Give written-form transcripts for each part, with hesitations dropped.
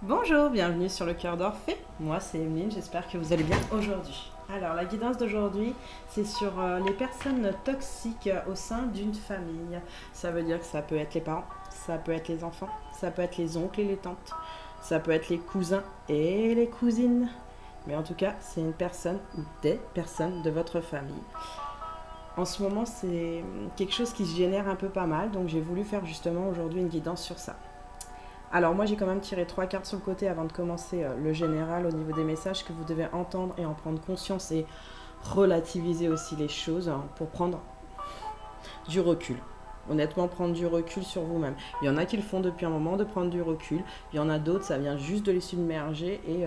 Bonjour, bienvenue sur le cœur d'Orphée. Moi, c'est Emeline, j'espère que vous allez bien aujourd'hui. Alors, la guidance d'aujourd'hui, c'est sur les personnes toxiques au sein d'une famille. Ça veut dire que ça peut être les parents, ça peut être les enfants, ça peut être les oncles et les tantes, ça peut être les cousins et les cousines. Mais en tout cas, c'est une personne ou des personnes de votre famille. En ce moment, c'est quelque chose qui se génère un peu pas mal, donc j'ai voulu faire justement aujourd'hui une guidance sur ça. Alors moi j'ai quand même tiré trois cartes sur le côté avant de commencer le général au niveau des messages que vous devez entendre et en prendre conscience et relativiser aussi les choses pour prendre du recul. Honnêtement, prendre du recul sur vous-même. Il y en a qui le font depuis un moment de prendre du recul. Il y en a d'autres, ça vient juste de les submerger et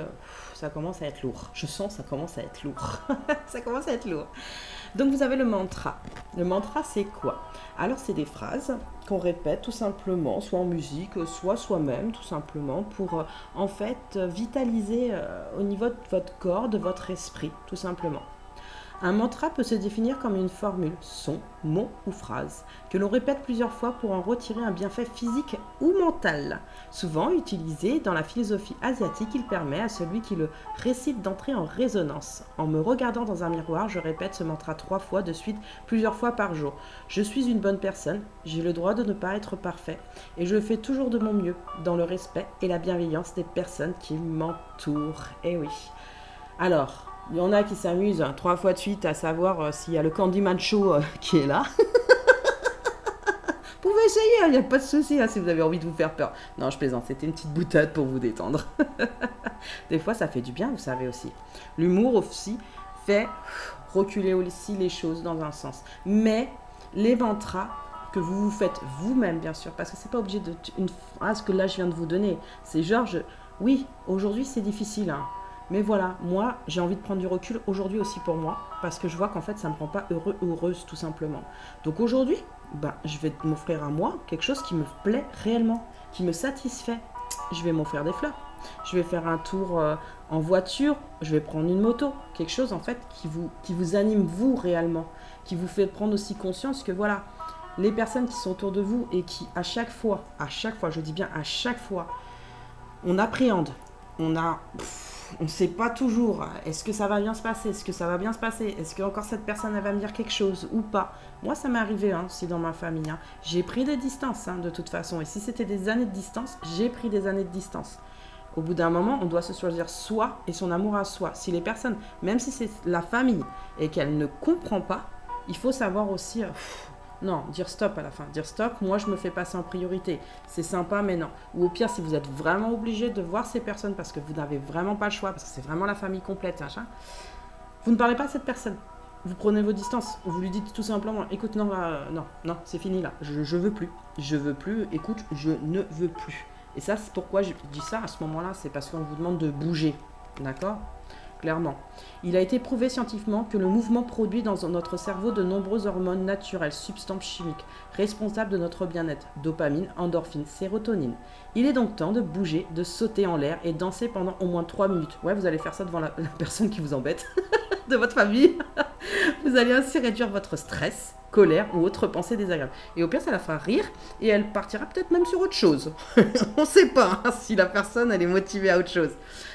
ça commence à être lourd. Je sens ça commence à être lourd. Ça commence à être lourd. Donc vous avez le mantra. Le mantra, c'est quoi? Alors c'est des phrases qu'on répète tout simplement, soit en musique, soit soi-même tout simplement, pour en fait vitaliser au niveau de votre corps, de votre esprit, tout simplement. Un mantra peut se définir comme une formule, son, mot ou phrase, que l'on répète plusieurs fois pour en retirer un bienfait physique ou mental. Souvent utilisé dans la philosophie asiatique, il permet à celui qui le récite d'entrer en résonance. En me regardant dans un miroir, je répète ce mantra 3 fois de suite, plusieurs fois par jour. Je suis une bonne personne, j'ai le droit de ne pas être parfait, et je fais toujours de mon mieux, dans le respect et la bienveillance des personnes qui m'entourent. Eh oui. Alors, il y en a qui s'amusent 3 fois de suite à savoir s'il y a le Candyman Show qui est là. Vous pouvez essayer, il n'y a pas de souci si vous avez envie de vous faire peur. Non, je plaisante, c'était une petite boutade pour vous détendre. Des fois, ça fait du bien, vous savez aussi. L'humour aussi fait reculer aussi les choses dans un sens. Mais les mantras que vous vous faites vous-même, bien sûr, parce que c'est pas obligé de une phrase que là je viens de vous donner. C'est genre, oui, aujourd'hui c'est difficile, hein. Mais voilà, moi, j'ai envie de prendre du recul aujourd'hui aussi pour moi, parce que je vois qu'en fait, ça ne me rend pas heureux ou heureuse, tout simplement. Donc aujourd'hui, je vais m'offrir à moi quelque chose qui me plaît réellement, qui me satisfait. Je vais m'offrir des fleurs. Je vais faire un tour en voiture, je vais prendre une moto, quelque chose en fait qui vous anime vous réellement, qui vous fait prendre aussi conscience que voilà, les personnes qui sont autour de vous et qui à chaque fois, je dis bien à chaque fois, on appréhende, on ne sait pas toujours, est-ce que ça va bien se passer, est-ce que ça va bien se passer, est-ce que encore cette personne elle va me dire quelque chose ou pas. Moi ça m'est arrivé aussi dans ma famille, j'ai pris des distances de toute façon, et si c'était des années de distance, j'ai pris des années de distance. Au bout d'un moment, on doit se choisir soi et son amour à soi. Si les personnes, même si c'est la famille et qu'elle ne comprend pas, il faut savoir aussi non, dire stop à la fin. Dire stop, moi je me fais passer en priorité. C'est sympa, mais non. Ou au pire, si vous êtes vraiment obligé de voir ces personnes parce que vous n'avez vraiment pas le choix, parce que c'est vraiment la famille complète, machin, vous ne parlez pas à cette personne. Vous prenez vos distances. Vous lui dites tout simplement, écoute, non, non, c'est fini là. Je veux plus. Je veux plus. Écoute, je ne veux plus. Et ça, c'est pourquoi je dis ça à ce moment-là. C'est parce qu'on vous demande de bouger. D'accord ? Clairement. Il a été prouvé scientifiquement que le mouvement produit dans notre cerveau de nombreuses hormones naturelles, substances chimiques, responsables de notre bien-être, dopamine, endorphine, sérotonine. Il est donc temps de bouger, de sauter en l'air et danser pendant au moins 3 minutes. Ouais, vous allez faire ça devant la personne qui vous embête, de votre famille. Vous allez ainsi réduire votre stress, colère ou autre pensée désagréable. Et au pire, ça la fera rire et elle partira peut-être même sur autre chose. On ne sait pas si la personne elle est motivée à autre chose.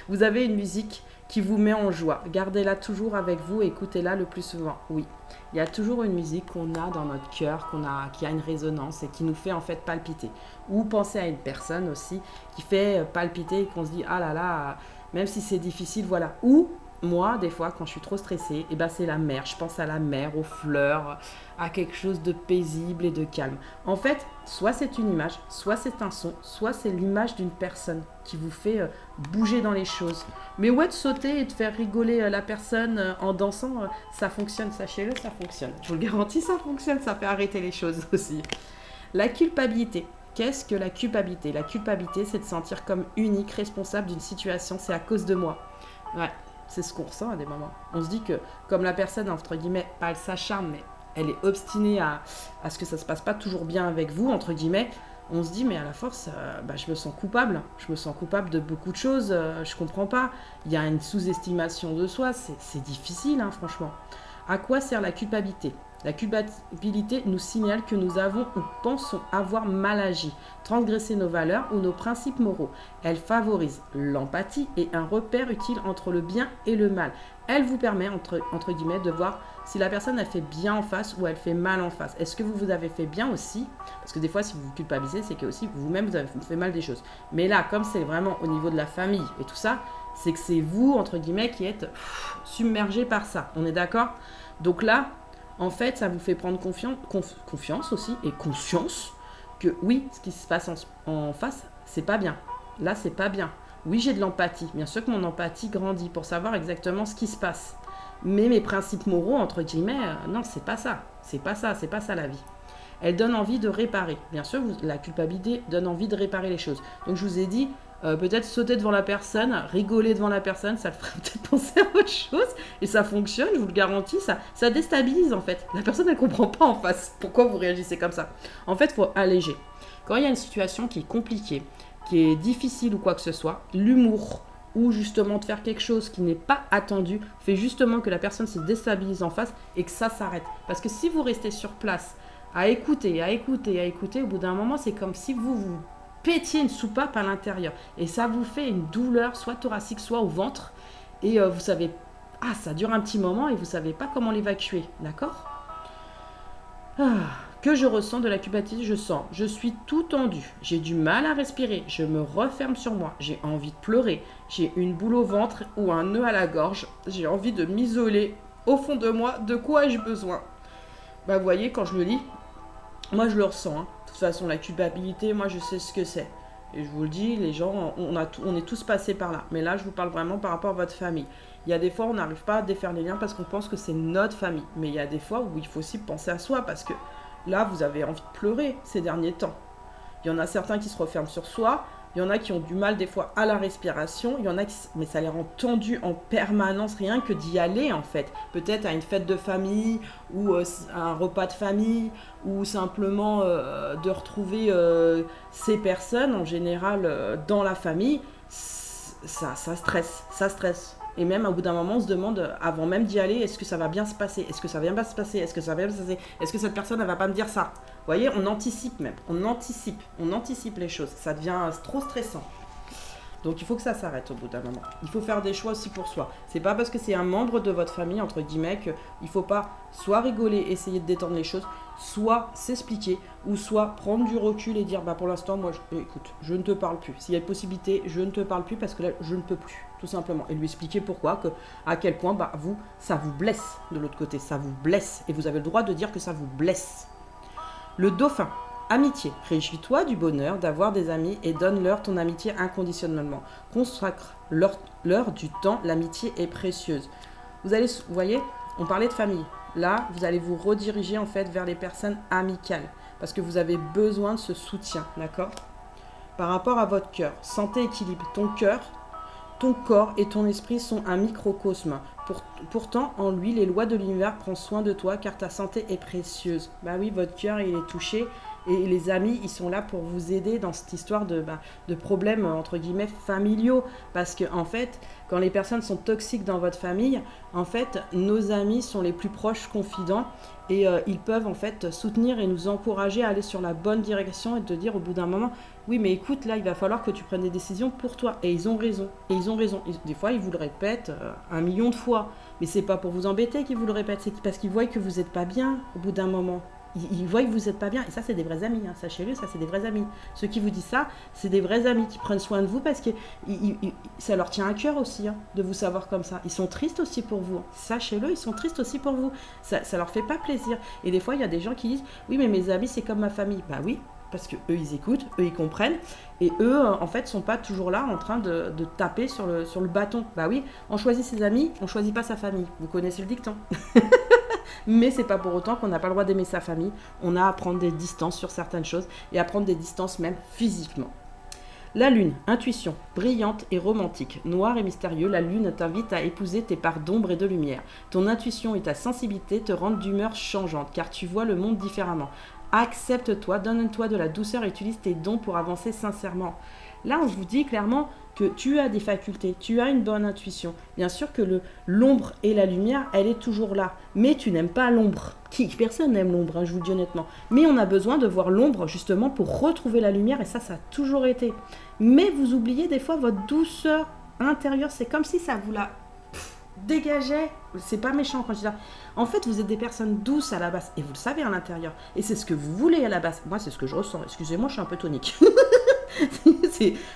Vous avez une musique qui vous met en joie. Gardez-la toujours avec vous et écoutez-la le plus souvent. Oui, il y a toujours une musique qu'on a dans notre cœur, qui a une résonance et qui nous fait en fait palpiter. Ou pensez à une personne aussi qui fait palpiter et qu'on se dit ah là là, même si c'est difficile, voilà. Ou moi, des fois, quand je suis trop stressée, c'est la mer. Je pense à la mer, aux fleurs, à quelque chose de paisible et de calme. En fait, soit c'est une image, soit c'est un son, soit c'est l'image d'une personne qui vous fait bouger dans les choses. Mais ouais, de sauter et de faire rigoler la personne en dansant, ça fonctionne, sachez-le, ça fonctionne. Je vous le garantis, ça fonctionne, ça fait arrêter les choses aussi. La culpabilité. Qu'est-ce que la culpabilité? La culpabilité, c'est de se sentir comme unique, responsable d'une situation, c'est à cause de moi. Ouais. C'est ce qu'on ressent à des moments. On se dit que, comme la personne, entre guillemets, pas elle s'acharne, mais elle est obstinée à ce que ça se passe pas toujours bien avec vous, entre guillemets, on se dit, mais à la force, je me sens coupable. Je me sens coupable de beaucoup de choses, je comprends pas. Il y a une sous-estimation de soi, c'est difficile, franchement. À quoi sert la culpabilité? La culpabilité nous signale que nous avons ou pensons avoir mal agi, transgressé nos valeurs ou nos principes moraux. Elle favorise l'empathie et un repère utile entre le bien et le mal. Elle vous permet, entre guillemets, de voir si la personne a fait bien en face ou elle fait mal en face. Est-ce que vous avez fait bien aussi? Parce que des fois, si vous vous culpabilisez, c'est que aussi vous-même, vous avez fait mal des choses. Mais là, comme c'est vraiment au niveau de la famille et tout ça, c'est que c'est vous, entre guillemets, qui êtes submergé par ça. On est d'accord? Donc là, en fait, ça vous fait prendre confiance aussi et conscience que oui, ce qui se passe en face, c'est pas bien. Là, c'est pas bien. Oui, j'ai de l'empathie. Bien sûr que mon empathie grandit pour savoir exactement ce qui se passe. Mais mes principes moraux, entre guillemets, non, c'est pas ça. C'est pas ça la vie. Elle donne envie de réparer. Bien sûr, la culpabilité donne envie de réparer les choses. Donc, je vous ai dit, peut-être sauter devant la personne, rigoler devant la personne, ça le ferait peut-être penser à autre chose. Et ça fonctionne, je vous le garantis, ça déstabilise en fait. La personne, elle ne comprend pas en face pourquoi vous réagissez comme ça. En fait, il faut alléger. Quand il y a une situation qui est compliquée, qui est difficile ou quoi que ce soit, l'humour ou justement de faire quelque chose qui n'est pas attendu fait justement que la personne se déstabilise en face et que ça s'arrête. Parce que si vous restez sur place à écouter, au bout d'un moment, c'est comme si vous pétiez une soupape à l'intérieur. Et ça vous fait une douleur, soit thoracique, soit au ventre. Et vous savez, ça dure un petit moment et vous ne savez pas comment l'évacuer. D'accord? Que je ressens de la culpabilité, je suis tout tendu, j'ai du mal à respirer, je me referme sur moi, j'ai envie de pleurer, j'ai une boule au ventre ou un nœud à la gorge, j'ai envie de m'isoler. Au fond de moi, de quoi ai-je besoin? Vous voyez, quand je le lis, moi je le ressens. De toute façon, la culpabilité, moi je sais ce que c'est. Et je vous le dis, les gens, on est tous passés par là. Mais là, je vous parle vraiment par rapport à votre famille. Il y a des fois, on n'arrive pas à défaire les liens parce qu'on pense que c'est notre famille. Mais il y a des fois où il faut aussi penser à soi parce que là, vous avez envie de pleurer ces derniers temps. Il y en a certains qui se referment sur soi. Il y en a qui ont du mal des fois à la respiration. Il y en a mais ça les rend tendus en permanence, rien que d'y aller en fait. Peut-être à une fête de famille ou à un repas de famille ou simplement de retrouver ces personnes en général dans la famille. Ça stresse. Et même au bout d'un moment, on se demande, avant même d'y aller, est-ce que ça va bien se passer? Est-ce que ça va bien se passer? Est-ce que ça va bien se passer? Est-ce que cette personne, elle va pas me dire ça? Vous voyez, on anticipe même. On anticipe les choses. Ça devient trop stressant. Donc il faut que ça s'arrête au bout d'un moment. Il faut faire des choix aussi pour soi. C'est pas parce que c'est un membre de votre famille, entre guillemets, qu'il faut pas soit rigoler, essayer de détendre les choses, soit s'expliquer, ou soit prendre du recul et dire, pour l'instant, moi, écoute, je ne te parle plus. S'il y a une possibilité, je ne te parle plus parce que là, je ne peux plus, tout simplement. Et lui expliquer pourquoi, à quel point, vous, ça vous blesse de l'autre côté, ça vous blesse. Et vous avez le droit de dire que ça vous blesse. Le dauphin. Amitié. Réjouis-toi du bonheur d'avoir des amis et donne-leur ton amitié inconditionnellement. Consacre-leur du temps, l'amitié est précieuse. Vous voyez, on parlait de famille. Là, vous allez vous rediriger en fait vers les personnes amicales parce que vous avez besoin de ce soutien, d'accord? Par rapport à votre cœur, santé, équilibre. Ton cœur, ton corps et ton esprit sont un microcosme. Pourtant, en lui, les lois de l'univers prennent soin de toi car ta santé est précieuse. Oui, votre cœur, il est touché. Et les amis, ils sont là pour vous aider dans cette histoire de problèmes, entre guillemets, familiaux. Parce que, en fait, quand les personnes sont toxiques dans votre famille, en fait, nos amis sont les plus proches confidents et ils peuvent, en fait, soutenir et nous encourager à aller sur la bonne direction et te dire au bout d'un moment, oui, mais écoute, là, il va falloir que tu prennes des décisions pour toi. Et ils ont raison. Des fois, ils vous le répètent 1 million de fois. Mais c'est pas pour vous embêter qu'ils vous le répètent, c'est parce qu'ils voient que vous n'êtes pas bien au bout d'un moment. Ils voient que vous n'êtes pas bien. Et ça, c'est des vrais amis. Sachez-le, ça, c'est des vrais amis. Ceux qui vous disent ça, c'est des vrais amis qui prennent soin de vous parce que ça leur tient à cœur aussi de vous savoir comme ça. Ils sont tristes aussi pour vous. Sachez-le, ils sont tristes aussi pour vous. Ça leur fait pas plaisir. Et des fois, il y a des gens qui disent « Oui, mais mes amis, c'est comme ma famille. » Oui, parce que eux, ils écoutent, eux, ils comprennent. Et eux, en fait, sont pas toujours là en train de taper sur le bâton. Oui, on choisit ses amis, on choisit pas sa famille. Vous connaissez le dicton. Mais c'est pas pour autant qu'on n'a pas le droit d'aimer sa famille. On a à prendre des distances sur certaines choses et à prendre des distances même physiquement. La lune, intuition, brillante et romantique, noire et mystérieux, la lune t'invite à épouser tes parts d'ombre et de lumière. Ton intuition et ta sensibilité te rendent d'humeur changeante car tu vois le monde différemment. Accepte-toi, donne-toi de la douceur et utilise tes dons pour avancer sincèrement. Là, on vous dit clairement, que tu as des facultés, tu as une bonne intuition. Bien sûr que l'ombre et la lumière, elle est toujours là. Mais tu n'aimes pas l'ombre. Personne n'aime l'ombre, hein, je vous le dis honnêtement. Mais on a besoin de voir l'ombre justement pour retrouver la lumière et ça a toujours été. Mais vous oubliez des fois votre douceur intérieure. C'est comme si ça vous la dégageait. C'est pas méchant quand je dis ça. En fait, vous êtes des personnes douces à la base et vous le savez à l'intérieur. Et c'est ce que vous voulez à la base. Moi, c'est ce que je ressens. Excusez-moi, je suis un peu tonique.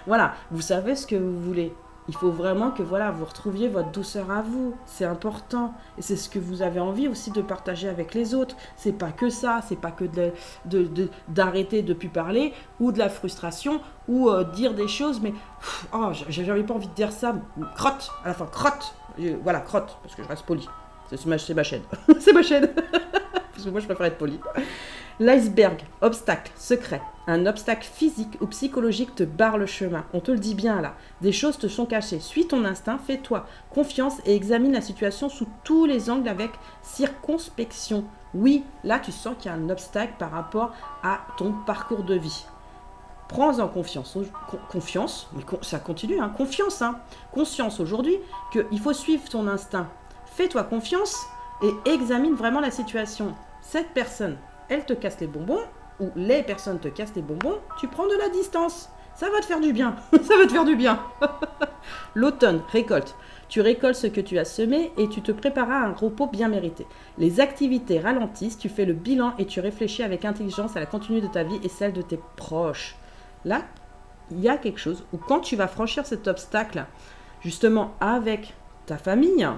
Voilà, vous savez ce que vous voulez. Il faut vraiment que voilà, vous retrouviez votre douceur à vous. C'est important. Et c'est ce que vous avez envie aussi de partager avec les autres. C'est pas que ça. C'est pas que d'arrêter de plus parler ou de la frustration ou dire des choses. Mais j'avais pas envie de dire ça. Crotte, à la fin, crotte. Voilà, crotte, parce que je reste poli. C'est ma chaîne. C'est ma chaîne. Parce que moi, je préfère être poli. L'iceberg, obstacle, secret. Un obstacle physique ou psychologique te barre le chemin. On te le dit bien là. Des choses te sont cachées. Suis ton instinct, fais-toi confiance et examine la situation sous tous les angles avec circonspection. Oui, là, tu sens qu'il y a un obstacle par rapport à ton parcours de vie. Prends-en confiance. Confiance, mais ça continue, hein. Confiance, hein. Conscience aujourd'hui qu'il faut suivre ton instinct. Fais-toi confiance et examine vraiment la situation. Cette personne, elle te casse les bonbons, ou les personnes te cassent les bonbons, tu prends de la distance. Ça va te faire du bien. Ça va te faire du bien. L'automne, récolte. Tu récoltes ce que tu as semé et tu te préparas à un repos bien mérité. Les activités ralentissent, tu fais le bilan et tu réfléchis avec intelligence à la continuité de ta vie et celle de tes proches. Là, il y a quelque chose où quand tu vas franchir cet obstacle, justement avec ta famille,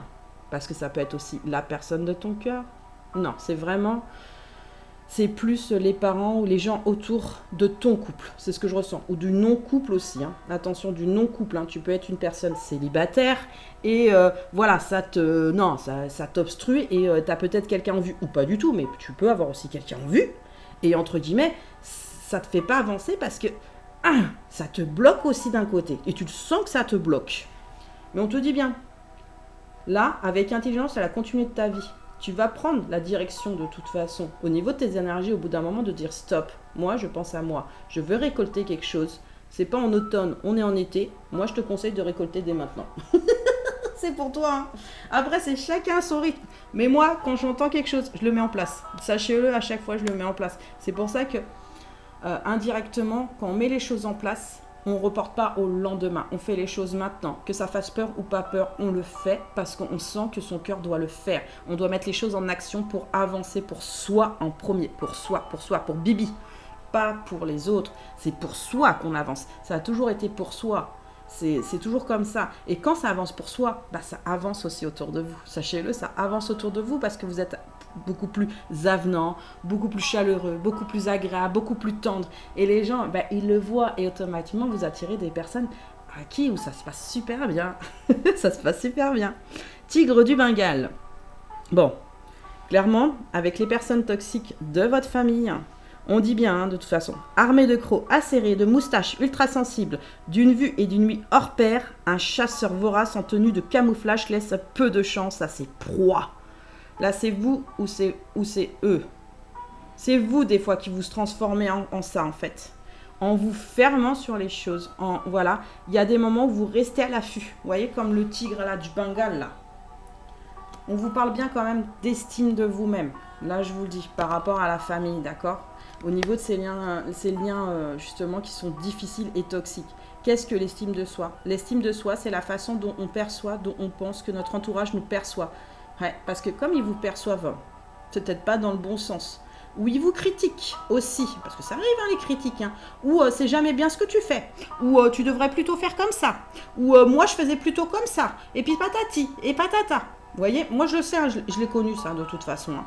parce que ça peut être aussi la personne de ton cœur. Non, c'est plus les parents ou les gens autour de ton couple. C'est ce que je ressens. Ou du non-couple aussi. Hein. Attention, du non-couple. Hein. Tu peux être une personne célibataire et voilà, ça t'obstrue et tu as peut-être quelqu'un en vue. Ou pas du tout, mais tu peux avoir aussi quelqu'un en vue. Et entre guillemets, ça te fait pas avancer parce que ça te bloque aussi d'un côté. Et tu sens que ça te bloque. Mais on te dit bien, là, avec intelligence, à la continuité de ta vie, tu vas prendre la direction de toute façon. Au niveau de tes énergies, au bout d'un moment, de dire stop. Moi, je pense à moi. Je veux récolter quelque chose. C'est pas en automne, on est en été. Moi, je te conseille de récolter dès maintenant. C'est pour toi. Hein. Après, c'est chacun son rythme. Mais moi, quand j'entends quelque chose, je le mets en place. Sachez-le, à chaque fois, je le mets en place. C'est pour ça que, indirectement, quand on met les choses en place, on ne reporte pas au lendemain. On fait les choses maintenant. Que ça fasse peur ou pas peur, on le fait parce qu'on sent que son cœur doit le faire. On doit mettre les choses en action pour avancer pour soi en premier. Pour soi, pour Bibi. Pas pour les autres. C'est pour soi qu'on avance. Ça a toujours été pour soi. C'est toujours comme ça. Et quand ça avance pour soi, ça avance aussi autour de vous. Sachez-le, ça avance autour de vous parce que vous êtes beaucoup plus avenant, beaucoup plus chaleureux, beaucoup plus agréable, beaucoup plus tendre. Et les gens, ils le voient et automatiquement, vous attirez des personnes à qui où ça se passe super bien. Ça se passe super bien. Tigre du Bengale. Bon, clairement, avec les personnes toxiques de votre famille, on dit bien, de toute façon, armé de crocs acérés, de moustaches ultra sensibles, d'une vue et d'une nuit hors pair, un chasseur vorace en tenue de camouflage laisse peu de chance à ses proies. Là, c'est vous ou c'est eux. C'est vous, des fois, qui vous transformez en ça, en fait. En vous fermant sur les choses. Voilà, il y a des moments où vous restez à l'affût. Vous voyez, comme le tigre là, du Bengale, là. On vous parle bien quand même d'estime de vous-même. Là, je vous le dis, par rapport à la famille, d'accord ? Au niveau de ces liens justement, qui sont difficiles et toxiques. Qu'est-ce que l'estime de soi ? L'estime de soi, c'est la façon dont on perçoit, dont on pense que notre entourage nous perçoit. Ouais, parce que comme ils vous perçoivent, c'est peut-être pas dans le bon sens. Ou ils vous critiquent aussi, parce que ça arrive, hein, les critiques. Hein. Ou c'est jamais bien ce que tu fais. Ou tu devrais plutôt faire comme ça. Ou moi, je faisais plutôt comme ça. Et puis patati, et patata. Vous voyez, moi, je le sais, hein, je l'ai connu, ça, de toute façon. Hein.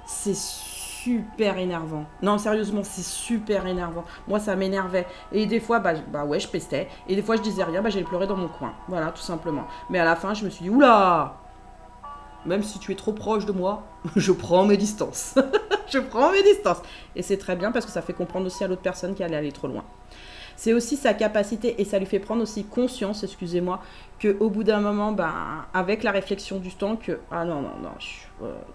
C'est super énervant. Non, sérieusement, c'est super énervant. Moi, ça m'énervait. Et des fois, ouais, je pestais. Et des fois, je disais rien, j'allais pleurer dans mon coin. Voilà, tout simplement. Mais à la fin, je me suis dit, oula! Même si tu es trop proche de moi, je prends mes distances. Je prends mes distances. Et c'est très bien parce que ça fait comprendre aussi à l'autre personne qu'elle est allée trop loin. C'est aussi sa capacité et ça lui fait prendre aussi conscience, excusez-moi, qu'au bout d'un moment, avec la réflexion du temps, que non,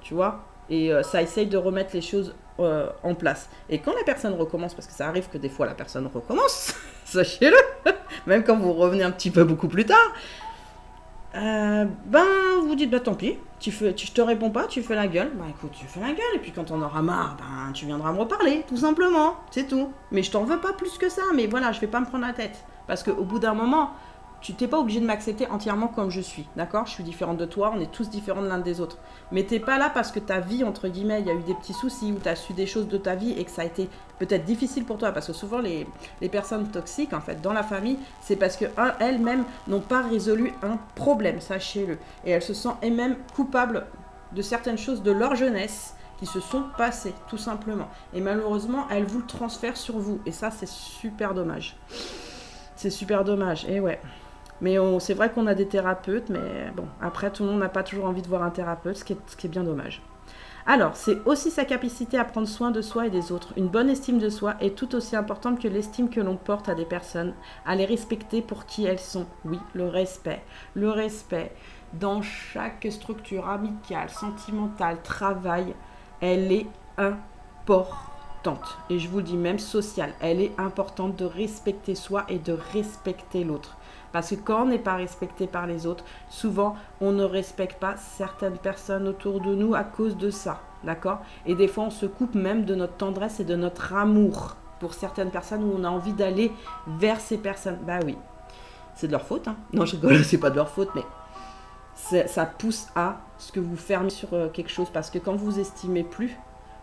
tu vois, et ça essaye de remettre les choses en place. Et quand la personne recommence, parce que ça arrive que des fois la personne recommence, Sachez-le. Même quand vous revenez un petit peu beaucoup plus tard. Vous dites, tant pis, je te réponds pas, tu fais la gueule. Écoute, tu fais la gueule, et puis quand on aura marre, tu viendras me reparler, tout simplement, c'est tout. Mais je t'en veux pas plus que ça, mais voilà, je vais pas me prendre la tête. Parce qu'au bout d'un moment, tu t'es pas obligé de m'accepter entièrement comme je suis, d'accord? Je suis différente de toi, on est tous différents de l'un des autres. Mais t'es pas là parce que ta vie, entre guillemets, il y a eu des petits soucis, ou tu as su des choses de ta vie et que ça a été peut-être difficile pour toi. Parce que souvent, les personnes toxiques, en fait, dans la famille, c'est parce qu'elles-mêmes n'ont pas résolu un problème, sachez-le. Et elles se sentent elles-mêmes coupables de certaines choses de leur jeunesse qui se sont passées, tout simplement. Et malheureusement, elles vous le transfèrent sur vous. Et ça, c'est super dommage. C'est super dommage, et ouais. Mais c'est vrai qu'on a des thérapeutes, mais bon, après, tout le monde n'a pas toujours envie de voir un thérapeute, ce qui est bien dommage. Alors, c'est aussi sa capacité à prendre soin de soi et des autres. Une bonne estime de soi est tout aussi importante que l'estime que l'on porte à des personnes, à les respecter pour qui elles sont. Oui, le respect. Le respect, dans chaque structure amicale, sentimentale, travail, elle est importante. Et je vous le dis même sociale, elle est importante de respecter soi et de respecter l'autre. Parce que quand on n'est pas respecté par les autres, souvent, on ne respecte pas certaines personnes autour de nous à cause de ça, d'accord? Et des fois, on se coupe même de notre tendresse et de notre amour pour certaines personnes où on a envie d'aller vers ces personnes. Bah oui, c'est de leur faute, hein. Non, je rigole, c'est pas de leur faute, mais ça pousse à ce que vous fermez sur quelque chose. Parce que quand vous estimez plus,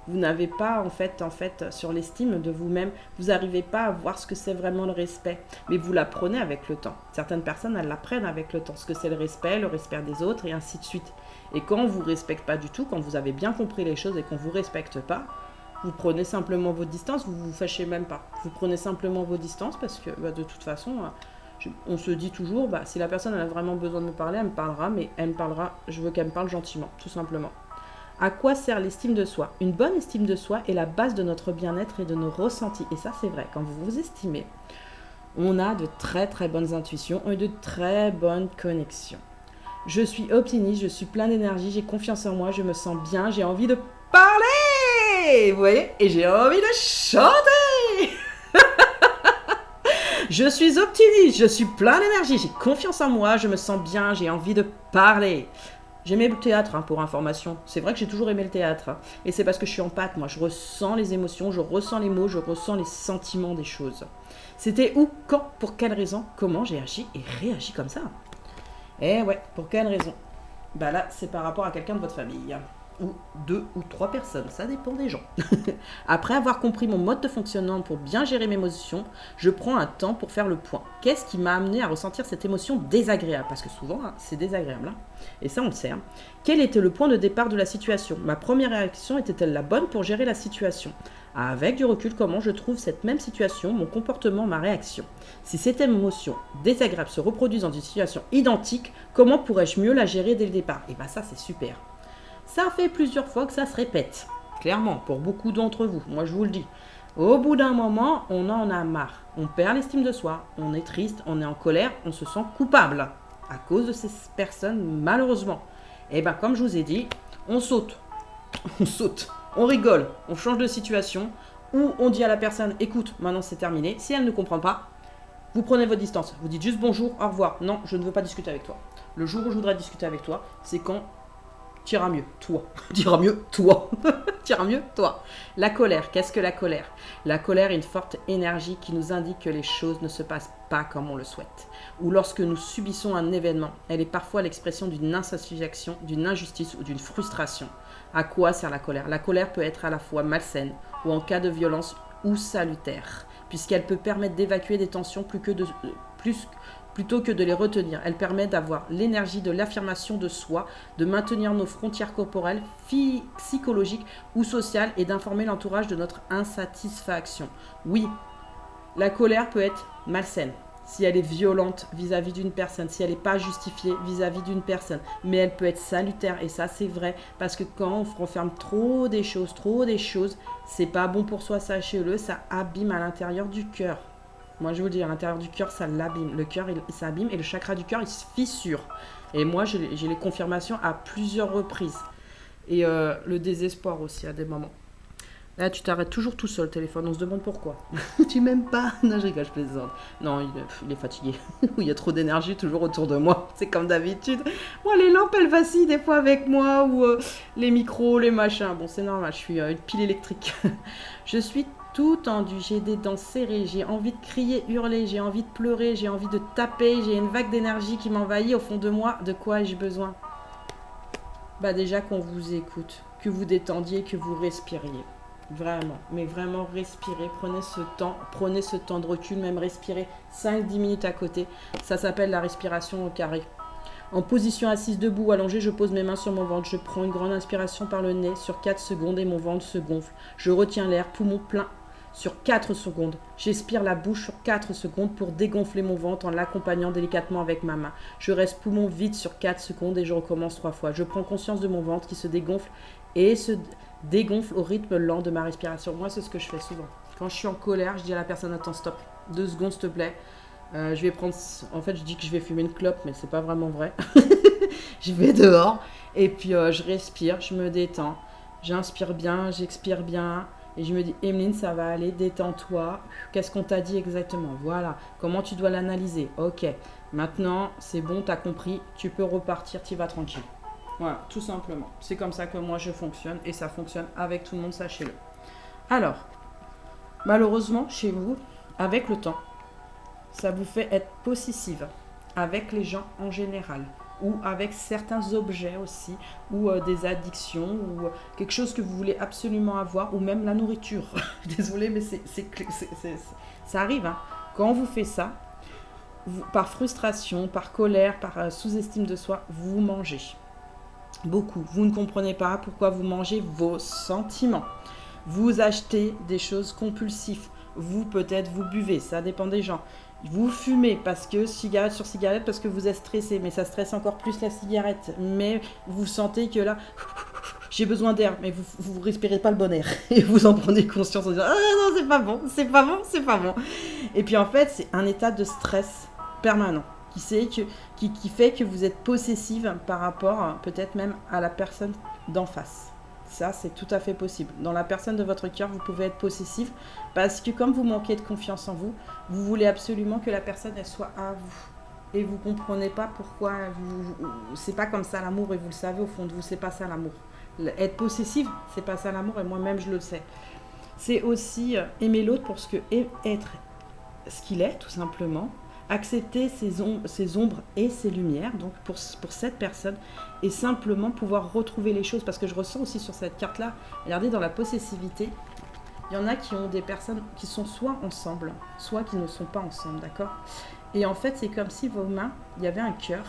vous n'avez pas, en fait, sur l'estime de vous-même, vous n'arrivez pas à voir ce que c'est vraiment le respect. Mais vous l'apprenez avec le temps. Certaines personnes, elles l'apprennent avec le temps, ce que c'est le respect des autres, et ainsi de suite. Et quand on ne vous respecte pas du tout, quand vous avez bien compris les choses et qu'on ne vous respecte pas, vous prenez simplement vos distances, vous ne vous fâchez même pas. Vous prenez simplement vos distances parce que, de toute façon, on se dit toujours, si la personne elle a vraiment besoin de me parler, elle me parlera, mais elle me parlera, je veux qu'elle me parle gentiment, tout simplement. À quoi sert l'estime de soi? Une bonne estime de soi est la base de notre bien-être et de nos ressentis. Et ça, c'est vrai. Quand vous vous estimez, on a de très très bonnes intuitions et de très bonnes connexions. Je suis optimiste, je suis plein d'énergie, j'ai confiance en moi, je me sens bien, j'ai envie de parler, vous voyez? Et j'ai envie de chanter. Je suis optimiste, je suis plein d'énergie, j'ai confiance en moi, je me sens bien, j'ai envie de parler. J'aimais le théâtre, pour information. C'est vrai que j'ai toujours aimé le théâtre. Et c'est parce que je suis empathe, moi. Je ressens les émotions, je ressens les mots, je ressens les sentiments des choses. C'était où, quand, pour quelle raison, comment j'ai agi et réagi comme ça. Eh ouais, pour quelle raison? Là, c'est par rapport à quelqu'un de votre famille. Ou 2 ou 3 personnes, ça dépend des gens. Après avoir compris mon mode de fonctionnement pour bien gérer mes émotions, je prends un temps pour faire le point. Qu'est-ce qui m'a amené à ressentir cette émotion désagréable? Parce que souvent, c'est désagréable. Et ça, on le sait. Quel était le point de départ de la situation? Ma première réaction était-elle la bonne pour gérer la situation? Avec du recul, comment je trouve cette même situation, mon comportement, ma réaction? Si cette émotion désagréable se reproduit dans une situation identique, comment pourrais-je mieux la gérer dès le départ? Et ça, c'est super. Ça fait plusieurs fois que ça se répète. Clairement, pour beaucoup d'entre vous, moi je vous le dis. Au bout d'un moment, on en a marre. On perd l'estime de soi, on est triste, on est en colère, on se sent coupable à cause de ces personnes, malheureusement. Et comme je vous ai dit, on saute, on rigole, on change de situation, ou on dit à la personne, écoute, maintenant c'est terminé. Si elle ne comprend pas, vous prenez votre distance. Vous dites juste bonjour, au revoir. Non, je ne veux pas discuter avec toi. Le jour où je voudrais discuter avec toi, c'est quand t'iras mieux, toi. T'iras mieux, toi. T'iras mieux, toi. La colère, qu'est-ce que la colère? La colère est une forte énergie qui nous indique que les choses ne se passent pas comme on le souhaite. Ou lorsque nous subissons un événement, elle est parfois l'expression d'une insatisfaction, d'une injustice ou d'une frustration. À quoi sert la colère? La colère peut être à la fois malsaine ou en cas de violence ou salutaire, puisqu'elle peut permettre d'évacuer des tensions plutôt que de les retenir. Elle permet d'avoir l'énergie de l'affirmation de soi, de maintenir nos frontières corporelles, psychologiques ou sociales et d'informer l'entourage de notre insatisfaction. Oui, la colère peut être malsaine si elle est violente vis-à-vis d'une personne, si elle n'est pas justifiée vis-à-vis d'une personne, mais elle peut être salutaire, et ça c'est vrai, parce que quand on renferme trop des choses, c'est pas bon pour soi, sachez-le, ça abîme à l'intérieur du cœur. Moi, je vous dis, à l'intérieur du cœur, ça l'abîme. Le cœur, il s'abîme et le chakra du cœur, il se fissure. Et moi, j'ai les confirmations à plusieurs reprises. Et le désespoir aussi, à des moments. Là, tu t'arrêtes toujours tout seul, le téléphone. On se demande pourquoi. Tu m'aimes pas? Non, je rigole, je plaisante. Non, il est fatigué. Il y a trop d'énergie toujours autour de moi. C'est comme d'habitude. Moi, les lampes, elles vacillent des fois avec moi. Ou les micros, les machins. Bon, c'est normal, je suis une pile électrique. Je suis tout tendu. J'ai des dents serrées. J'ai envie de crier, hurler. J'ai envie de pleurer. J'ai envie de taper. J'ai une vague d'énergie qui m'envahit au fond de moi. De quoi ai-je besoin? Bah déjà qu'on vous écoute. Que vous détendiez, que vous respiriez. Vraiment, mais vraiment respirez, prenez ce temps de recul, même respirer 5-10 minutes à côté. Ça s'appelle la respiration au carré. En position assise debout ou allongée, je pose mes mains sur mon ventre. Je prends une grande inspiration par le nez sur 4 secondes et mon ventre se gonfle. Je retiens l'air, poumon plein sur 4 secondes. J'expire la bouche sur 4 secondes pour dégonfler mon ventre en l'accompagnant délicatement avec ma main. Je reste poumon vide sur 4 secondes et je recommence 3 fois. Je prends conscience de mon ventre qui se dégonfle et se dégonfle au rythme lent de ma respiration. Moi, c'est ce que je fais souvent. Quand je suis en colère, je dis à la personne, attends, stop, 2 secondes, s'il te plaît. Je vais prendre... En fait, je dis que je vais fumer une clope, mais c'est pas vraiment vrai. Je vais dehors et puis je respire, je me détends. J'inspire bien, j'expire bien. Et je me dis, Emeline, ça va aller, détends-toi. Qu'est-ce qu'on t'a dit exactement? Voilà. Comment tu dois l'analyser? Ok. Maintenant, c'est bon, t'as compris. Tu peux repartir, tu vas tranquille. Voilà, tout simplement. C'est comme ça que moi je fonctionne et ça fonctionne avec tout le monde, sachez-le. Alors, malheureusement, chez vous, avec le temps, ça vous fait être possessive avec les gens en général ou avec certains objets aussi ou des addictions ou quelque chose que vous voulez absolument avoir ou même la nourriture. Désolée, mais ça arrive. Hein. Quand on vous fait ça, par frustration, par colère, par sous-estime de soi, vous mangez. Beaucoup. Vous ne comprenez pas pourquoi vous mangez vos sentiments. Vous achetez des choses compulsives. Vous, peut-être, vous buvez. Ça dépend des gens. Vous fumez parce que cigarette sur cigarette parce que vous êtes stressé. Mais ça stresse encore plus la cigarette. Mais vous sentez que là, j'ai besoin d'air. Mais vous respirez pas le bon air. Et vous en prenez conscience en disant, ah non, c'est pas bon, c'est pas bon, c'est pas bon. Et puis en fait, c'est un état de stress permanent. Qui fait que vous êtes possessive par rapport peut-être même à la personne d'en face. Ça, c'est tout à fait possible. Dans la personne de votre cœur, vous pouvez être possessive parce que comme vous manquez de confiance en vous, vous voulez absolument que la personne, elle soit à vous. Et vous ne comprenez pas pourquoi c'est pas comme ça l'amour et vous le savez au fond de vous, c'est pas ça l'amour. Être possessive, c'est pas ça l'amour et moi-même je le sais. C'est aussi aimer l'autre pour être ce qu'il est, tout simplement. Accepter ses ombres et ses lumières, donc pour cette personne, et simplement pouvoir retrouver les choses. Parce que je ressens aussi sur cette carte-là, regardez, dans la possessivité, il y en a qui ont des personnes qui sont soit ensemble, soit qui ne sont pas ensemble, d'accord? Et en fait, c'est comme si vos mains, il y avait un cœur,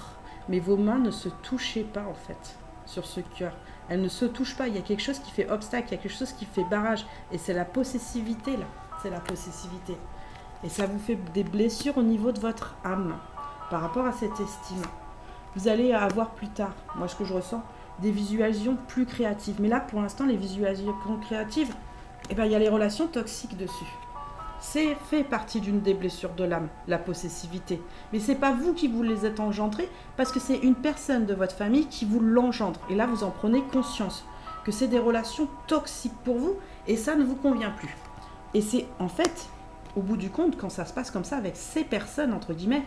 mais vos mains ne se touchaient pas, en fait, sur ce cœur. Elles ne se touchent pas, il y a quelque chose qui fait obstacle, il y a quelque chose qui fait barrage, et c'est la possessivité, là, c'est la possessivité. Et ça vous fait des blessures au niveau de votre âme par rapport à cette estime. Vous allez avoir plus tard, moi ce que je ressens, des visualisations plus créatives. Mais là, pour l'instant, les visualisations créatives, il y a les relations toxiques dessus. C'est fait partie d'une des blessures de l'âme, la possessivité. Mais ce n'est pas vous qui vous les êtes engendrés, parce que c'est une personne de votre famille qui vous l'engendre. Et là, vous en prenez conscience, que c'est des relations toxiques pour vous, et ça ne vous convient plus. Et c'est en fait... Au bout du compte, quand ça se passe comme ça avec ces personnes, entre guillemets,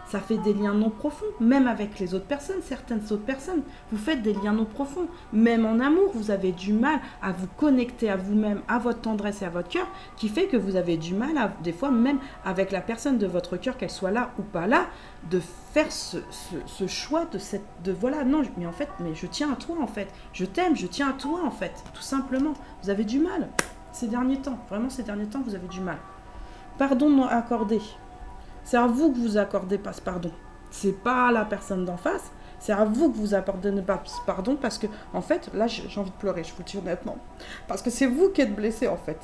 ça fait des liens non profonds, même avec les autres personnes, certaines autres personnes. Vous faites des liens non profonds. Même en amour, vous avez du mal à vous connecter à vous-même, à votre tendresse et à votre cœur, qui fait que vous avez du mal, des fois même avec la personne de votre cœur, qu'elle soit là ou pas là, de faire ce choix voilà, non, mais en fait, mais je tiens à toi en fait. Je t'aime, je tiens à toi en fait, tout simplement. Vous avez du mal ces derniers temps. Vraiment, ces derniers temps, vous avez du mal. Pardon non accordé. C'est à vous que vous accordez pas ce pardon. C'est pas à la personne d'en face. C'est à vous que vous accordez pas ce pardon parce que, en fait, là, j'ai envie de pleurer, je vous le dis honnêtement. Parce que c'est vous qui êtes blessé, en fait.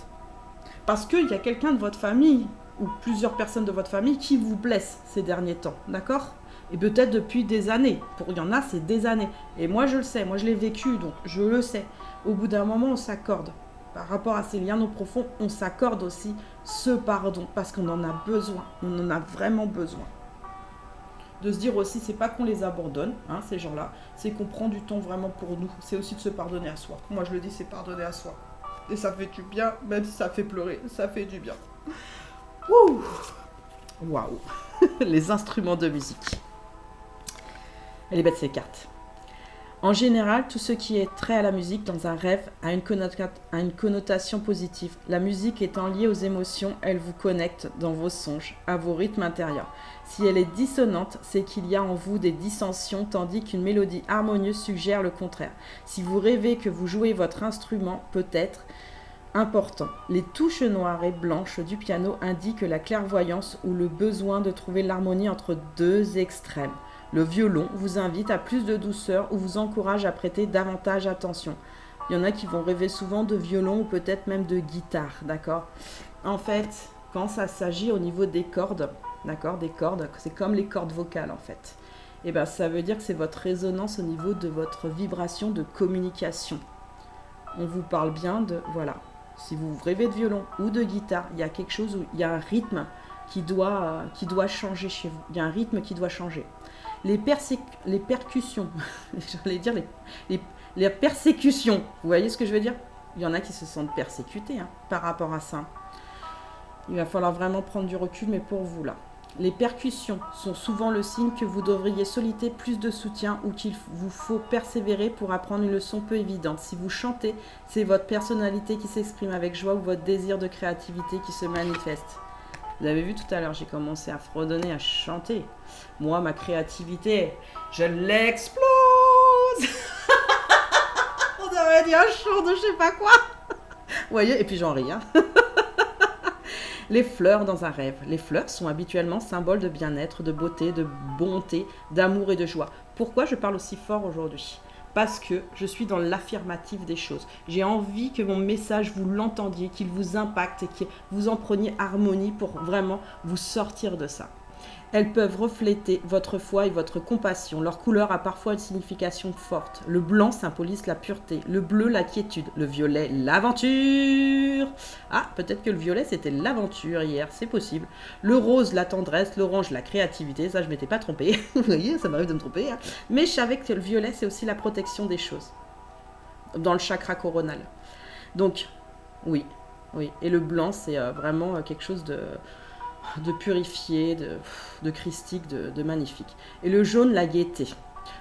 Parce qu'il y a quelqu'un de votre famille ou plusieurs personnes de votre famille qui vous blessent ces derniers temps. D'accord? Et peut-être depuis des années. Pour il y en a, c'est des années. Et moi, je le sais. Moi, je l'ai vécu, donc je le sais. Au bout d'un moment, on s'accorde. Par rapport à ces liens non profonds, on s'accorde aussi ce pardon parce qu'on en a besoin, on en a vraiment besoin. De se dire aussi, c'est pas qu'on les abandonne, hein, ces gens-là, c'est qu'on prend du temps vraiment pour nous. C'est aussi de se pardonner à soi. Moi, je le dis, c'est pardonner à soi. Et ça fait du bien, même si ça fait pleurer, ça fait du bien. Ouh. Waouh. Les instruments de musique. Elle est bête ces cartes. En général, tout ce qui est trait à la musique dans un rêve a une connotation positive. La musique étant liée aux émotions, elle vous connecte dans vos songes, à vos rythmes intérieurs. Si elle est dissonante, c'est qu'il y a en vous des dissensions, tandis qu'une mélodie harmonieuse suggère le contraire. Si vous rêvez que vous jouez votre instrument, peut-être important. Les touches noires et blanches du piano indiquent la clairvoyance ou le besoin de trouver l'harmonie entre deux extrêmes. Le violon vous invite à plus de douceur ou vous encourage à prêter davantage attention. Il y en a qui vont rêver souvent de violon ou peut-être même de guitare, d'accord? En fait, quand ça s'agit au niveau des cordes, d'accord, des cordes, c'est comme les cordes vocales en fait. Et bien ça veut dire que c'est votre résonance au niveau de votre vibration de communication. On vous parle bien de, voilà, si vous rêvez de violon ou de guitare, il y a quelque chose où il y a un rythme qui doit changer chez vous. Il y a un rythme qui doit changer. Les percussions, j'allais dire les persécutions, vous voyez ce que je veux dire? Il y en a qui se sentent persécutés par rapport à ça. Il va falloir vraiment prendre du recul, mais pour vous là. Les percussions sont souvent le signe que vous devriez solliciter plus de soutien ou qu'il vous faut persévérer pour apprendre une leçon peu évidente. Si vous chantez, c'est votre personnalité qui s'exprime avec joie ou votre désir de créativité qui se manifeste. Vous avez vu tout à l'heure, j'ai commencé à fredonner, à chanter. Moi, ma créativité, je l'explose. On aurait dit un chant de je sais pas quoi. Vous voyez, et puis j'en ris. Les fleurs dans un rêve. Les fleurs sont habituellement symboles de bien-être, de beauté, de bonté, d'amour et de joie. Pourquoi je parle aussi fort aujourd'hui ? Parce que je suis dans l'affirmatif des choses. J'ai envie que mon message, vous l'entendiez, qu'il vous impacte et que vous en preniez harmonie pour vraiment vous sortir de ça. Elles peuvent refléter votre foi et votre compassion. Leur couleur a parfois une signification forte. Le blanc symbolise la pureté, le bleu la quiétude, le violet l'aventure. Ah, peut-être que le violet c'était l'aventure hier, c'est possible. Le rose la tendresse, l'orange la créativité, ça je m'étais pas trompée. Vous voyez, ça m'arrive de me tromper. Mais je savais que le violet c'est aussi la protection des choses. Dans le chakra coronal. Donc, oui. Et le blanc c'est vraiment quelque chose de purifié, de christique, de magnifique. Et le jaune, la gaieté.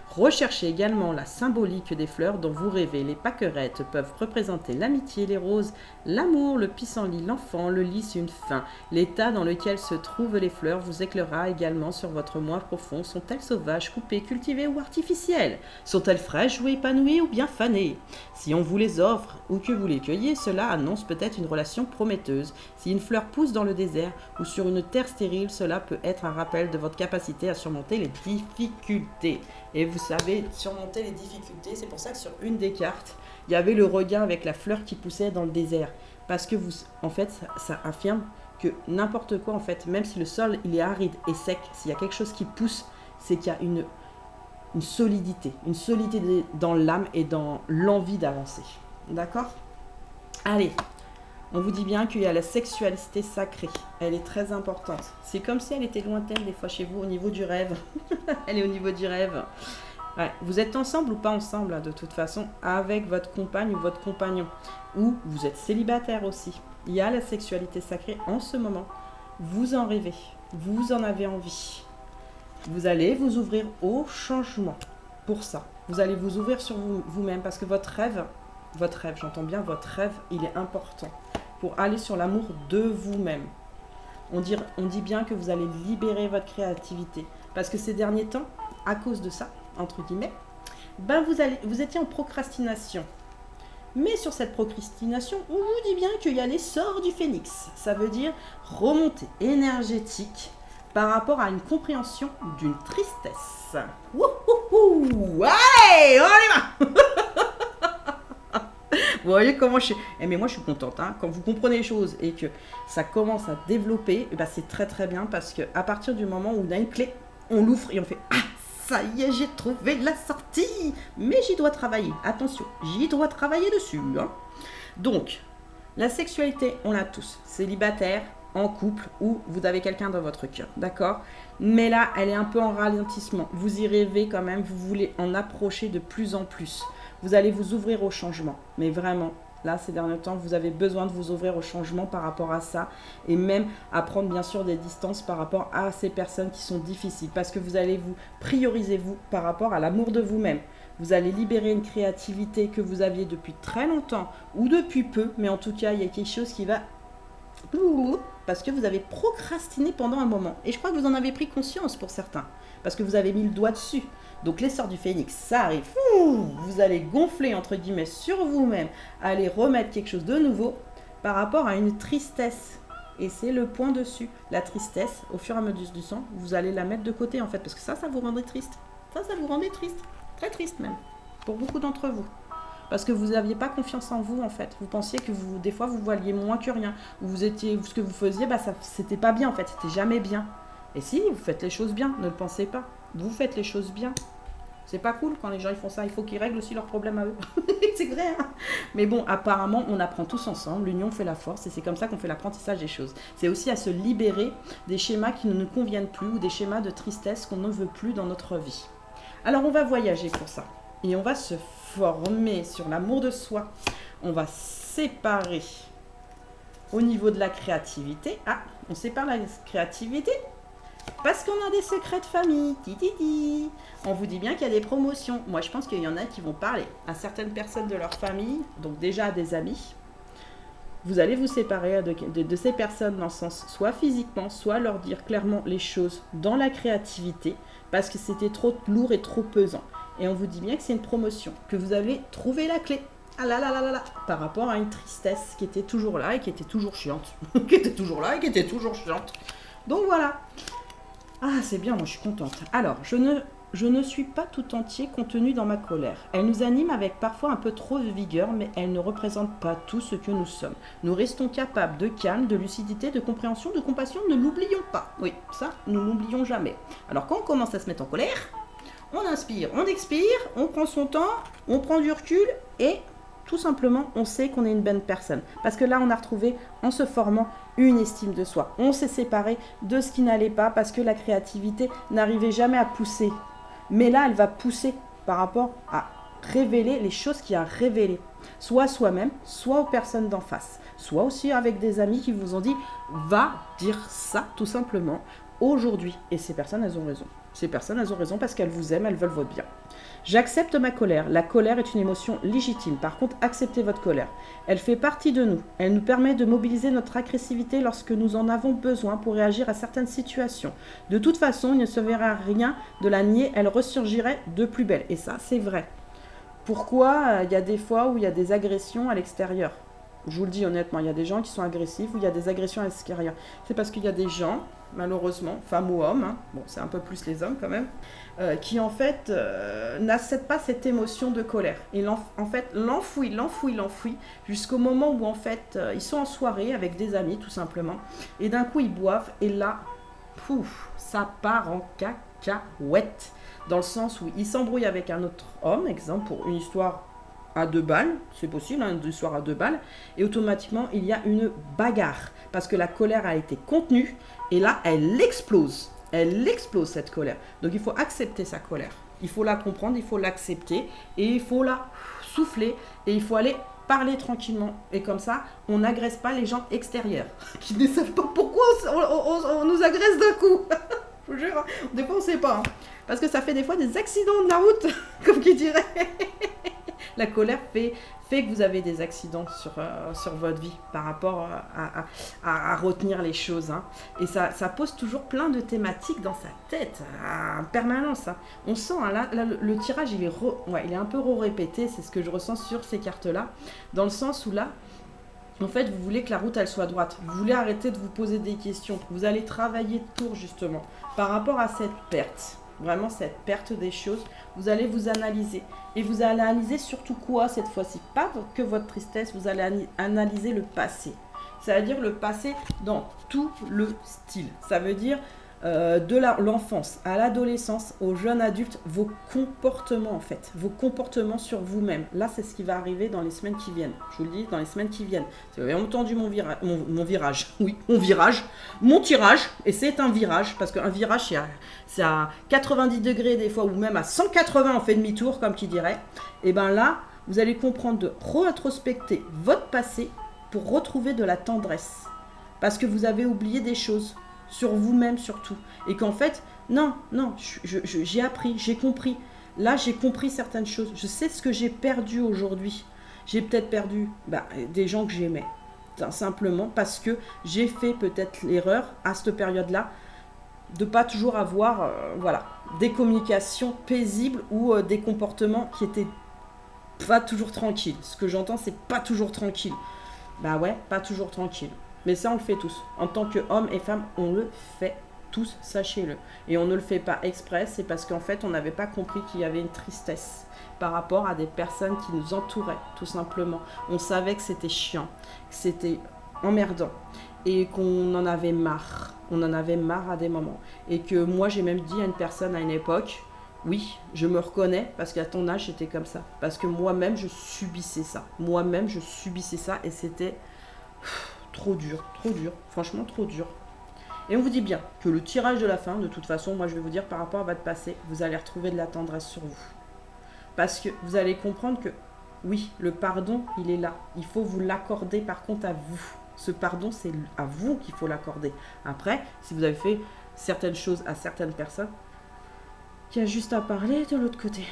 Recherchez également la symbolique des fleurs dont vous rêvez. Les pâquerettes peuvent représenter l'amitié, les roses, l'amour, le pissenlit, l'enfant, le lys, une fin. L'état dans lequel se trouvent les fleurs vous éclairera également sur votre moi profond. Sont-elles sauvages, coupées, cultivées ou artificielles? Sont-elles fraîches ou épanouies ou bien fanées? Si on vous les offre ou que vous les cueillez, cela annonce peut-être une relation prometteuse. Si une fleur pousse dans le désert ou sur une terre stérile, cela peut être un rappel de votre capacité à surmonter les difficultés. Et vous savez, surmonter les difficultés, c'est pour ça que sur une des cartes, il y avait le regain avec la fleur qui poussait dans le désert. Parce que en fait, ça affirme que n'importe quoi, en fait, même si le sol il est aride et sec, s'il y a quelque chose qui pousse, c'est qu'il y a une solidité dans l'âme et dans l'envie d'avancer. D'accord ? Allez, on vous dit bien qu'il y a la sexualité sacrée. Elle est très importante. C'est comme si elle était lointaine des fois chez vous au niveau du rêve. Elle est au niveau du rêve. Ouais. Vous êtes ensemble ou pas ensemble, de toute façon, avec votre compagne ou votre compagnon. Ou vous êtes célibataire aussi. Il y a la sexualité sacrée en ce moment. Vous en rêvez. Vous en avez envie. Vous allez vous ouvrir au changement. Pour ça, vous allez vous ouvrir sur vous-même parce que votre rêve, j'entends bien, votre rêve, il est important pour aller sur l'amour de vous-même. On dit bien que vous allez libérer votre créativité parce que ces derniers temps, à cause de ça, entre guillemets, vous étiez en procrastination. Mais sur cette procrastination, on vous dit bien qu'il y a l'essor du phénix. Ça veut dire remontée énergétique par rapport à une compréhension d'une tristesse. Wouhouhou! Allez, on y va. Vous voyez comment je suis... mais moi, je suis contente. Quand vous comprenez les choses et que ça commence à développer, c'est très très bien parce qu'à partir du moment où on a une clé, on l'ouvre et on fait « Ah, ça y est, j'ai trouvé la sortie !» Mais j'y dois travailler. Attention, j'y dois travailler dessus. Donc, la sexualité, on l'a tous. Célibataire, en couple ou vous avez quelqu'un dans votre cœur, d'accord? Mais là, elle est un peu en ralentissement. Vous y rêvez quand même, vous voulez en approcher de plus en plus. Vous allez vous ouvrir au changement. Mais vraiment, Là, ces derniers temps, vous avez besoin de vous ouvrir au changement par rapport à ça et même à prendre bien sûr des distances par rapport à ces personnes qui sont difficiles parce que vous allez vous prioriser vous par rapport à l'amour de vous-même. Vous allez libérer une créativité que vous aviez depuis très longtemps ou depuis peu, mais en tout cas, il y a quelque chose qui va... parce que vous avez procrastiné pendant un moment. Et je crois que vous en avez pris conscience pour certains, parce que vous avez mis le doigt dessus. Donc l'essor du phénix, ça arrive. Vous allez gonfler, entre guillemets, sur vous-même, aller remettre quelque chose de nouveau par rapport à une tristesse. Et c'est le point dessus. La tristesse, au fur et à mesure du sang, vous allez la mettre de côté, en fait, parce que ça vous rendrait triste. Ça vous rendait triste. Très triste même, pour beaucoup d'entre vous. Parce que vous n'aviez pas confiance en vous, en fait. Vous pensiez que des fois, vous valiez moins que rien. Ou ce que vous faisiez, c'était pas bien, en fait. C'était jamais bien. Et si, vous faites les choses bien, ne le pensez pas. Vous faites les choses bien. C'est pas cool quand les gens ils font ça. Il faut qu'ils règlent aussi leurs problèmes à eux. C'est vrai, hein. Mais bon, apparemment, on apprend tous ensemble. L'union fait la force. Et c'est comme ça qu'on fait l'apprentissage des choses. C'est aussi à se libérer des schémas qui ne nous conviennent plus ou des schémas de tristesse qu'on ne veut plus dans notre vie. Alors, on va voyager pour ça. Et on va se former sur l'amour de soi. On va séparer au niveau de la créativité. Ah, on sépare la créativité parce qu'on a des secrets de famille. Tititi. On vous dit bien qu'il y a des promotions. Moi, je pense qu'il y en a qui vont parler à certaines personnes de leur famille, donc déjà à des amis. Vous allez vous séparer de ces personnes dans le sens soit physiquement, soit leur dire clairement les choses dans la créativité parce que c'était trop lourd et trop pesant. Et on vous dit bien que c'est une promotion, que vous avez trouvé la clé. Ah là là là là là, par rapport à une tristesse qui était toujours là et qui était toujours chiante. Qui était toujours là et qui était toujours chiante. Donc voilà. Ah, c'est bien, moi je suis contente. Alors, je ne suis pas tout entier contenu dans ma colère. Elle nous anime avec parfois un peu trop de vigueur, mais elle ne représente pas tout ce que nous sommes. Nous restons capables de calme, de lucidité, de compréhension, de compassion, ne l'oublions pas. Oui, ça, nous n'oublions jamais. Alors quand on commence à se mettre en colère, on inspire, on expire, on prend son temps, on prend du recul et tout simplement, on sait qu'on est une bonne personne. Parce que là, on a retrouvé, en se formant, une estime de soi. On s'est séparé de ce qui n'allait pas parce que la créativité n'arrivait jamais à pousser. Mais là, elle va pousser par rapport à révéler les choses qu'il y a à révéler. Soit à soi-même, soit aux personnes d'en face. Soit aussi avec des amis qui vous ont dit « va dire ça tout simplement aujourd'hui ». Et ces personnes, elles ont raison. Ces personnes, elles ont raison parce qu'elles vous aiment, elles veulent votre bien. J'accepte ma colère. La colère est une émotion légitime. Par contre, acceptez votre colère. Elle fait partie de nous. Elle nous permet de mobiliser notre agressivité lorsque nous en avons besoin pour réagir à certaines situations. De toute façon, il ne se verra rien de la nier. Elle ressurgirait de plus belle. Et ça, c'est vrai. Pourquoi il y a des fois où il y a des agressions à l'extérieur ? Je vous le dis honnêtement, il y a des gens qui sont agressifs ou il y a des agressions à l'extérieur. C'est parce qu'il y a des gens, malheureusement, femmes ou hommes, hein, bon c'est un peu plus les hommes quand même, qui en fait n'acceptent pas cette émotion de colère. Et en fait l'enfouit jusqu'au moment où en fait ils sont en soirée avec des amis tout simplement. Et d'un coup ils boivent et là, pouf, ça part en cacahuète. Dans le sens où ils s'embrouillent avec un autre homme, exemple pour une histoire à 2 balles, c'est possible, hein, une histoire à 2 balles, et automatiquement il y a une bagarre, parce que la colère a été contenue, et là elle explose cette colère. Donc il faut accepter sa colère, il faut la comprendre, il faut l'accepter, et il faut la souffler, et il faut aller parler tranquillement, et comme ça on n'agresse pas les gens extérieurs, qui ne savent pas pourquoi on nous agresse d'un coup. Je vous jure, des fois on ne sait pas, hein. Parce que ça fait des fois des accidents de la route, comme qui dirait. La colère fait que vous avez des accidents sur votre vie par rapport à retenir les choses. Hein. Et ça pose toujours plein de thématiques dans sa tête, en permanence. Hein. On sent, hein, là, le tirage, il est un peu répété, c'est ce que je ressens sur ces cartes-là, dans le sens où là, en fait, vous voulez que la route, elle soit droite. Vous voulez arrêter de vous poser des questions. Vous allez travailler pour, justement, par rapport à cette perte. Vraiment, cette perte des choses, vous allez vous analyser. Et vous allez analyser surtout quoi cette fois-ci ? Pas que votre tristesse, vous allez analyser le passé. C'est-à-dire le passé dans tout le style. Ça veut dire de l'enfance à l'adolescence, au jeune adulte, vos comportements en fait. Vos comportements sur vous-même. Là, c'est ce qui va arriver dans les semaines qui viennent. Je vous le dis, dans les semaines qui viennent. Vous avez entendu mon virage. Oui, mon virage. Mon tirage. Et c'est un virage. Parce qu'un virage, c'est à 90 degrés des fois, ou même à 180, on fait demi-tour, comme qui dirait. Et bien là, vous allez comprendre de rétrospecter votre passé pour retrouver de la tendresse. Parce que vous avez oublié des choses, sur vous-même surtout. Et qu'en fait, non, j'ai appris, j'ai compris. Là, j'ai compris certaines choses. Je sais ce que j'ai perdu aujourd'hui. J'ai peut-être perdu des gens que j'aimais. Simplement parce que j'ai fait peut-être l'erreur à cette période-là de pas toujours avoir des communications paisibles ou des comportements qui étaient pas toujours tranquilles. Ce que j'entends, c'est pas toujours tranquille. Bah ouais, pas toujours tranquille. Mais ça, on le fait tous. En tant qu'hommes et femmes, on le fait tous, sachez-le. Et on ne le fait pas exprès, c'est parce qu'en fait, on n'avait pas compris qu'il y avait une tristesse par rapport à des personnes qui nous entouraient, tout simplement. On savait que c'était chiant, que c'était emmerdant et qu'on en avait marre. On en avait marre à des moments. Et que moi, j'ai même dit à une personne à une époque, oui, je me reconnais parce qu'à ton âge, j'étais comme ça. Parce que moi-même, je subissais ça. Moi-même, je subissais ça et c'était trop dur, franchement trop dur. Et on vous dit bien que le tirage de la fin, de toute façon, moi je vais vous dire par rapport à votre passé, vous allez retrouver de la tendresse sur vous. Parce que vous allez comprendre que, oui, le pardon, il est là. Il faut vous l'accorder par contre à vous. Ce pardon, c'est à vous qu'il faut l'accorder. Après, si vous avez fait certaines choses à certaines personnes, il y a juste à parler de l'autre côté.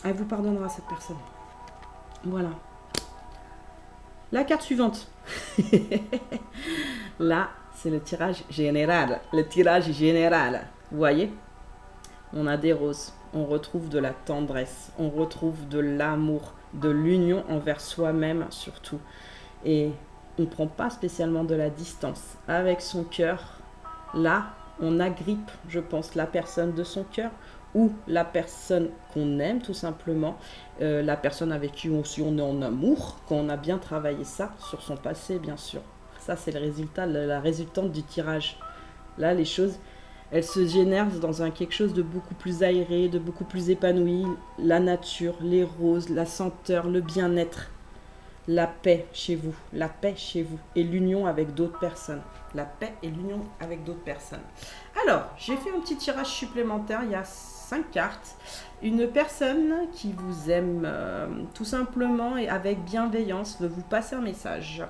Elle vous pardonnera, cette personne. Voilà. La carte suivante. Là, c'est le tirage général. Le tirage général. Vous voyez? On a des roses. On retrouve de la tendresse. On retrouve de l'amour, de l'union envers soi-même surtout. Et on ne prend pas spécialement de la distance. Avec son cœur, là, on agrippe, je pense, la personne de son cœur ou la personne qu'on aime tout simplement, la personne avec qui aussi on est en amour, quand on a bien travaillé ça sur son passé bien sûr. Ça c'est le résultat, la résultante du tirage. Là les choses, elles se génèrent dans quelque chose de beaucoup plus aéré, de beaucoup plus épanoui, la nature, les roses, la senteur, le bien-être, la paix chez vous et l'union avec d'autres personnes. La paix et l'union avec d'autres personnes. Alors, j'ai fait un petit tirage supplémentaire, il y a 5 cartes. Une personne qui vous aime tout simplement et avec bienveillance veut vous passer un message.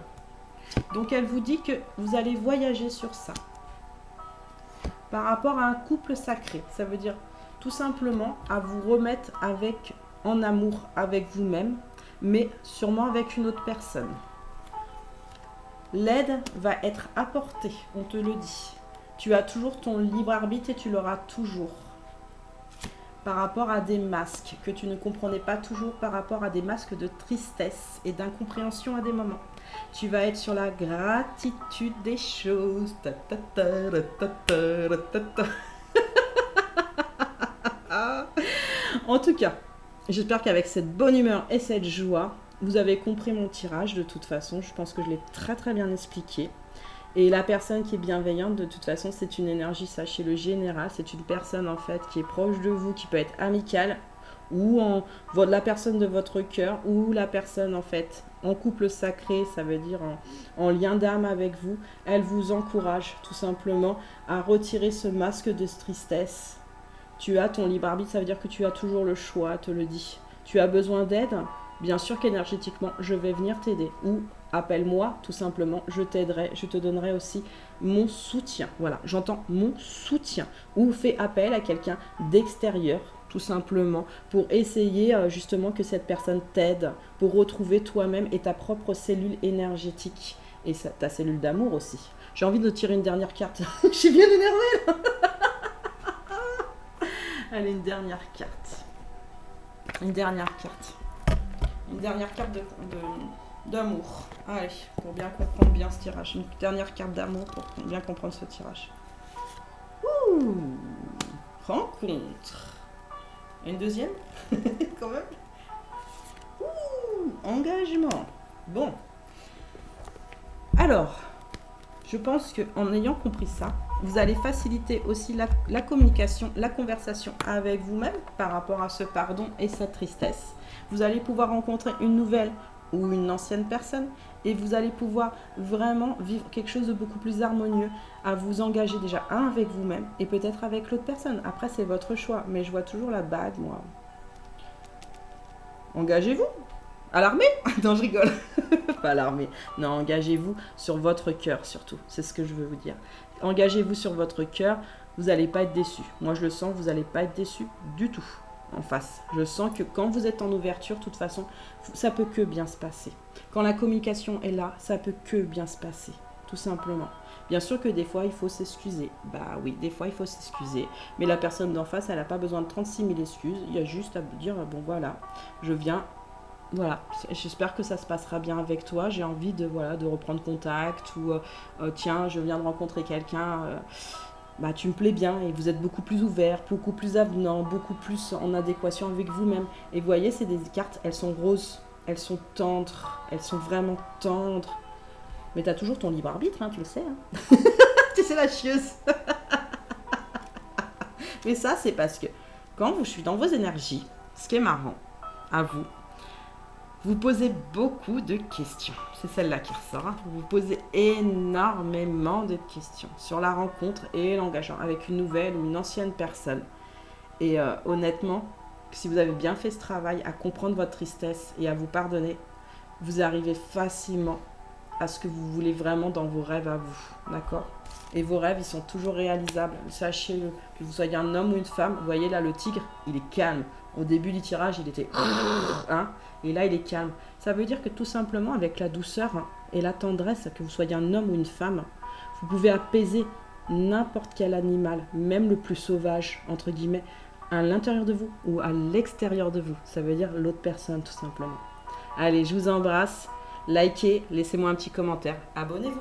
Donc elle vous dit que vous allez voyager sur ça. Par rapport à un couple sacré, ça veut dire tout simplement à vous remettre en amour avec vous-même, mais sûrement avec une autre personne. L'aide va être apportée, on te le dit. Tu as toujours ton libre arbitre et tu l'auras toujours. Par rapport à des masques que tu ne comprenais pas toujours, par rapport à des masques de tristesse et d'incompréhension à des moments. Tu vas être sur la gratitude des choses. En tout cas, j'espère qu'avec cette bonne humeur et cette joie, vous avez compris mon tirage de toute façon. Je pense que je l'ai très très bien expliqué. Et la personne qui est bienveillante, de toute façon, c'est une énergie, sachez-le, générale. C'est une personne, en fait, qui est proche de vous, qui peut être amicale, ou la personne de votre cœur, ou la personne, en fait, en couple sacré, ça veut dire en lien d'âme avec vous. Elle vous encourage, tout simplement, à retirer ce masque de tristesse. Tu as ton libre arbitre, ça veut dire que tu as toujours le choix, te le dit. Tu as besoin d'aide ? Bien sûr qu'énergétiquement, je vais venir t'aider. Ou appelle-moi, tout simplement, je t'aiderai, je te donnerai aussi mon soutien. Voilà, j'entends mon soutien. Ou fais appel à quelqu'un d'extérieur, tout simplement, pour essayer justement que cette personne t'aide, pour retrouver toi-même et ta propre cellule énergétique. Et ta cellule d'amour aussi. J'ai envie de tirer une dernière carte. Je suis bien énervée là. Allez, une dernière carte. Une dernière carte. Une dernière carte d'amour. Allez, pour bien comprendre bien ce tirage. Une dernière carte d'amour pour bien comprendre ce tirage. Ouh, rencontre. Et une deuxième quand même. Ouh, engagement. Bon. Alors, je pense qu'en ayant compris ça, vous allez faciliter aussi la communication, la conversation avec vous-même par rapport à ce pardon et cette tristesse. Vous allez pouvoir rencontrer une nouvelle ou une ancienne personne et vous allez pouvoir vraiment vivre quelque chose de beaucoup plus harmonieux, à vous engager déjà avec vous-même et peut-être avec l'autre personne. Après, c'est votre choix, mais je vois toujours la bague, moi. Engagez-vous, Alarmé? Non, je rigole. Pas alarmé. Non, engagez-vous sur votre cœur surtout. C'est ce que je veux vous dire. Engagez-vous sur votre cœur. Vous n'allez pas être déçu. Moi, je le sens, vous n'allez pas être déçu du tout en face. Je sens que quand vous êtes en ouverture, de toute façon, ça peut que bien se passer. Quand la communication est là, ça peut que bien se passer. Tout simplement. Bien sûr que des fois, il faut s'excuser. Bah oui, des fois, il faut s'excuser. Mais la personne d'en face, elle n'a pas besoin de 36 000 excuses. Il y a juste à dire, bon voilà, je viens. Voilà, j'espère que ça se passera bien avec toi. J'ai envie de, voilà, de reprendre contact ou tiens, je viens de rencontrer quelqu'un, bah, tu me plais bien et vous êtes beaucoup plus ouvert, beaucoup plus avenant, beaucoup plus en adéquation avec vous-même. Et vous voyez, c'est des cartes, elles sont roses, elles sont tendres, elles sont vraiment tendres. Mais tu as toujours ton libre arbitre, hein, tu le sais. Hein. Tu sais, la chieuse. Mais ça, c'est parce que quand je suis dans vos énergies, ce qui est marrant, à vous, vous posez beaucoup de questions. C'est celle-là qui ressort. Hein. Vous posez énormément de questions sur la rencontre et l'engagement avec une nouvelle ou une ancienne personne. Et honnêtement, si vous avez bien fait ce travail à comprendre votre tristesse et à vous pardonner, vous arrivez facilement à ce que vous voulez vraiment dans vos rêves à vous. D'accord ? Et vos rêves, ils sont toujours réalisables. Sachez-le, que vous soyez un homme ou une femme. Vous voyez là, le tigre, il est calme. Au début du tirage, il était... Hein, et là, il est calme. Ça veut dire que tout simplement, avec la douceur et la tendresse, que vous soyez un homme ou une femme, vous pouvez apaiser n'importe quel animal, même le plus sauvage, entre guillemets, à l'intérieur de vous ou à l'extérieur de vous. Ça veut dire l'autre personne, tout simplement. Allez, je vous embrasse. Likez, laissez-moi un petit commentaire. Abonnez-vous.